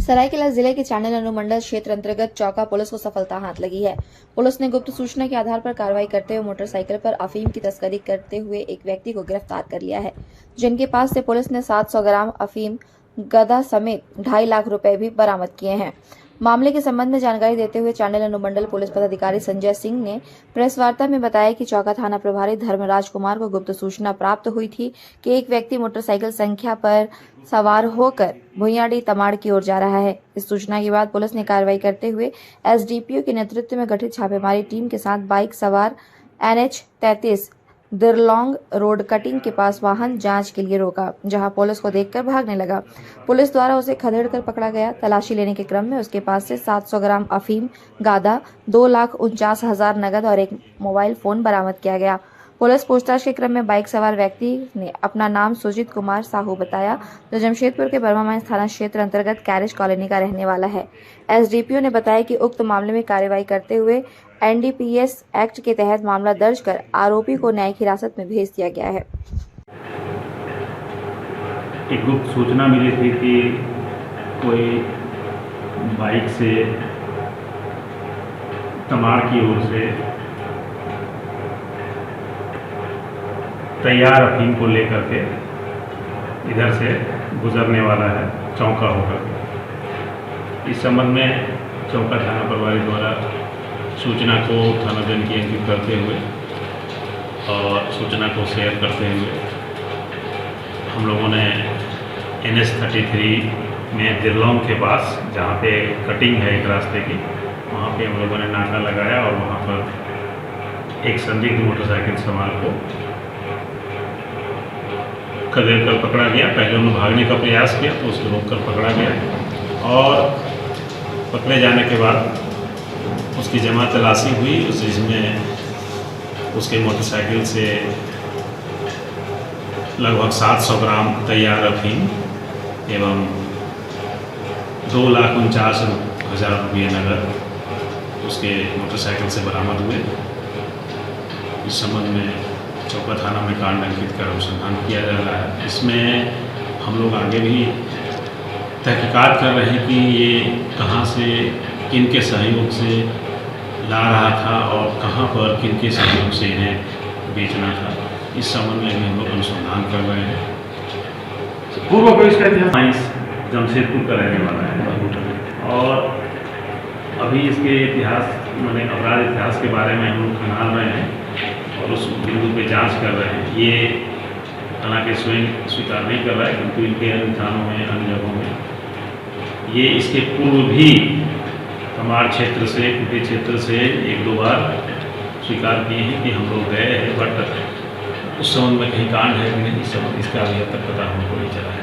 सरायकेला जिले के चांडिल अनुमंडल क्षेत्र अंतर्गत चौका पुलिस को सफलता हाथ लगी है। पुलिस ने गुप्त सूचना के आधार पर कार्रवाई करते हुए मोटरसाइकिल पर अफीम की तस्करी करते हुए एक व्यक्ति को गिरफ्तार कर लिया है, जिनके पास से पुलिस ने 700 ग्राम अफीम, गदा समेत 2.5 लाख रुपए भी बरामद किए हैं। मामले के संबंध में जानकारी देते हुए चांडिल अनुमंडल पुलिस पदाधिकारी संजय सिंह ने प्रेस वार्ता में बताया कि चौका थाना प्रभारी धर्मराज कुमार को गुप्त सूचना प्राप्त हुई थी कि एक व्यक्ति मोटरसाइकिल संख्या पर सवार होकर भुइयाडी तमाड़ की ओर जा रहा है। इस सूचना के बाद पुलिस ने कार्रवाई करते हुए एसडीपीओ के नेतृत्व में गठित छापेमारी टीम के साथ बाइक सवार NH 33 दिरलोंग रोड कटिंग के पास वाहन जांच के लिए रोका, जहां पुलिस को देखकर भागने लगा। पुलिस द्वारा उसे खदेड़कर पकड़ा गया। तलाशी लेने के क्रम में उसके पास से 700 ग्राम अफीम, गादा, 2,49,000 नगद और एक मोबाइल फोन बरामद किया गया। पुलिस पूछताछ के क्रम में बाइक सवार व्यक्ति ने अपना नाम सुजीत कुमार साहू बताया, जो जमशेदपुर के बर्मामांस थाना क्षेत्र अंतर्गत कैरिज कॉलोनी का रहने वाला है। एसडीपीओ ने बताया कि उक्त मामले में कार्रवाई करते हुए NDPS एक्ट के तहत मामला दर्ज कर आरोपी को न्यायिक हिरासत में भेज दिया गया है। एक गुप्त सूचना मिली थी कि कोई बाइक से तमाड़ की ओर से तैयार अफीम को लेकर के इधर से गुजरने वाला है चौका होकर। इस संबंध में चौका थाना प्रभारी द्वारा सूचना को थानाजन की अंकित करते हुए और सूचना को शेयर करते हुए हम लोगों ने NH 33 में दिरलोंग के पास, जहाँ पे कटिंग है एक रास्ते की, वहाँ पे हम लोगों ने नाका लगाया और वहाँ पर एक संदिग्ध मोटरसाइकिल सवार को खदेड़ कर पकड़ा गया। पहले उन्होंने भागने का प्रयास किया तो उसको रोक कर पकड़ा गया और पकड़े जाने के बाद उसकी जमा तलाशी हुई, जिसमें उसके मोटरसाइकिल से लगभग 700 ग्राम तैयार अफीम एवं 2,49,000 रुपये नगद उसके मोटरसाइकिल से बरामद हुए। इस संबंध में चौका थाना में कांड अंकित कर अनुसंधान किया जा रहा है। इसमें हम लोग आगे भी तहकीकात कर रहे हैं कि ये कहाँ से, किन के सहयोग से ला रहा था और कहाँ पर किन के सहयोग से इन्हें बेचना था। इस संबंध में भी हम लोग अनुसंधान कर रहे हैं। पूर्व को इसका इतिहास जमशेदपुर का रहने वाला है और अभी इसके इतिहास माने अपराध इतिहास के बारे में हम लोग खंगाल रहे हैं और उस बिंदु पे जांच कर रहे हैं। ये हालांकि स्वयं स्वीकार नहीं कर रहा है, किंतु इनके अन्य थानों में, अन्य जगहों में ये इसके पूर्व भी हमारे क्षेत्र से, कुटी क्षेत्र से 1-2 बार स्वीकार किए हैं कि हम लोग गए हैं, बट उस संबंध में कहीं कांड है कि नहीं, इस संबंध इसका अभी तक पता हमको नहीं चला है।